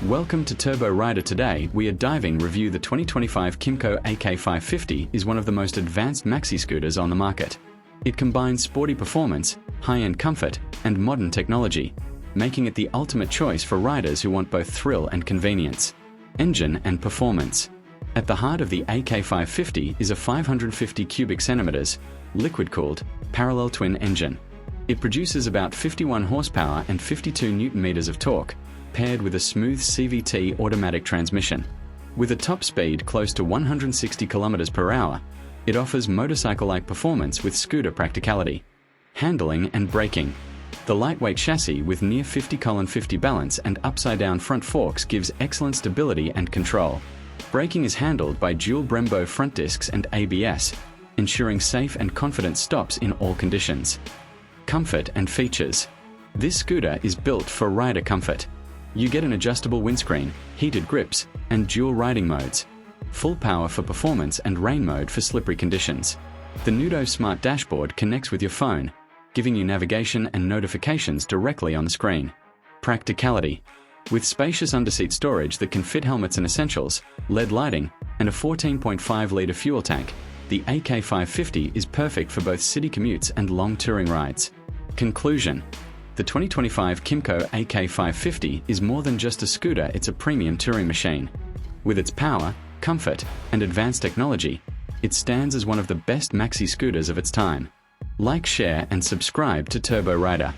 Welcome to Turbo Rider. Today we are diving review the 2025 Kymco AK 550 is one of the most advanced maxi scooters on the market. It combines sporty performance, high-end comfort, and modern technology, making it the ultimate choice for riders who want both thrill and convenience. Engine and performance. At the heart of the AK 550 is a 550 cubic centimeters, liquid-cooled, parallel twin engine. It produces about 51 horsepower and 52 newton-meters of torque, paired with a smooth CVT automatic transmission. With a top speed close to 160 km per hour, it offers motorcycle-like performance with scooter practicality. Handling and braking. The lightweight chassis with near 50-50 balance and upside-down front forks gives excellent stability and control. Braking is handled by dual Brembo front discs and ABS, ensuring safe and confident stops in all conditions. Comfort and features. This scooter is built for rider comfort. You get an adjustable windscreen, heated grips, and dual riding modes. Full power for performance and rain mode for slippery conditions. The Nudo Smart Dashboard connects with your phone, giving you navigation and notifications directly on the screen. Practicality. With spacious underseat storage that can fit helmets and essentials, LED lighting, and a 14.5-litre fuel tank, the AK 550 is perfect for both city commutes and long touring rides. Conclusion. The 2025 Kymco AK 550 is more than just a scooter, it's a premium touring machine. With its power, comfort, and advanced technology, it stands as one of the best maxi scooters of its time. Like, share, and subscribe to Turbo Rider.